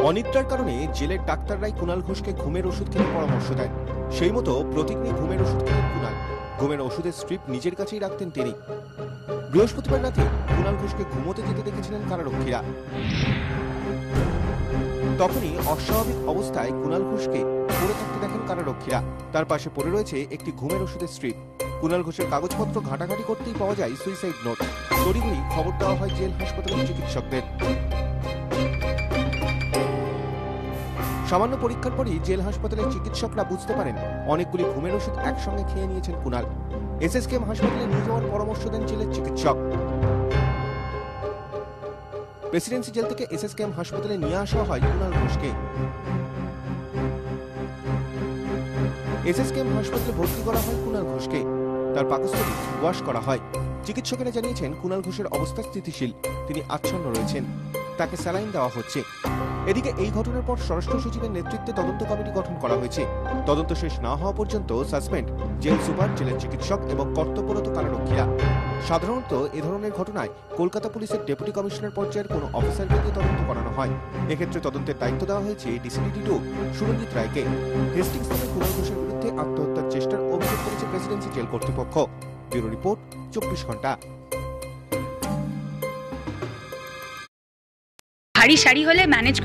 অনিদ্রার কারণে জেলের ডাক্তাররাই কুণাল ঘোষকে ঘুমের ওষুধ খেতে পরামর্শ দেন। সেই মতো প্রতিদিনই ঘুমের ওষুধ খেতেন কুণাল। ঘুমের ওষুধের স্ট্রিপ নিজের কাছেই রাখতেন তিনি। বৃহস্পতিবার রাতে কুণাল ঘোষকে ঘুমোতে যেতে দেখেছিলেন কারারক্ষীরা। তখনই অস্বাভাবিক অবস্থায় কুণাল ঘোষকে পড়ে থাকতে দেখেন কারারক্ষীরা। তার পাশে পড়ে রয়েছে একটি ঘুমের ওষুধের স্ট্রিপ। কুণাল ঘোষের কাগজপত্র ঘাটাঘাটি করতেই পাওয়া যায় সুইসাইড নোট। তড়িঘড়ি খবর দেওয়া হয় জেল হাসপাতালের চিকিৎসকদের। সামান্য পরীক্ষার পরই জেল হাসপাতালের চিকিৎসকরা বুঝতে পারেন অনেকগুলি ঘুমের ওষুধ একসঙ্গে খেয়ে নিয়েছেন কুণাল। এসএসকেএম হাসপাতালে নিয়ে যাওয়ার পরামর্শ দেন জেলের চিকিৎসক। প্রেসিডেন্সি জেল থেকে এসএসকেএম হাসপাতালে নিয়ে আসা হয় কুণাল ঘোষকে। এসএসকেএম হাসপাতালে ভর্তি করা হয় কুণাল ঘোষকে। তার পাকস্থলী ওয়াশ করা হয়। চিকিৎসকেরা জানিয়েছেন কুণাল ঘোষের অবস্থা স্থিতিশীল, তিনি আচ্ছন্ন রয়েছেন, তাকে স্যালাইন দেওয়া হচ্ছে। এদিকে এই ঘটনার পর স্বরাষ্ট্র সচিবের নেতৃত্বে তদন্ত কমিটি গঠন করা হয়েছে। তদন্ত শেষ না হওয়া পর্যন্ত সাসপেন্ড জেল সুপার, জেলের চিকিৎসক এবং কর্তব্যরত কারারক্ষীরা। সাধারণত এ ধরনের ঘটনায় কলকাতা পুলিশের ডেপুটি কমিশনার পর্যায়ের কোনো অফিসারকে দিয়ে তদন্ত করানো হয়। এক্ষেত্রে তদন্তের দায়িত্ব দেওয়া হয়েছে ডিসিডিডি 2 সুরঞ্জিত রায়কে। হেস্টিংস থানায় কুণাল ঘোষের বিরুদ্ধে আত্মহত্যার চেষ্টার অভিযোগ করেছে প্রেসিডেন্সি জেল কর্তৃপক্ষ। ব্যুরো রিপোর্ট, 24 ঘন্টা। ভারী শাড়ি হলে ম্যানেজ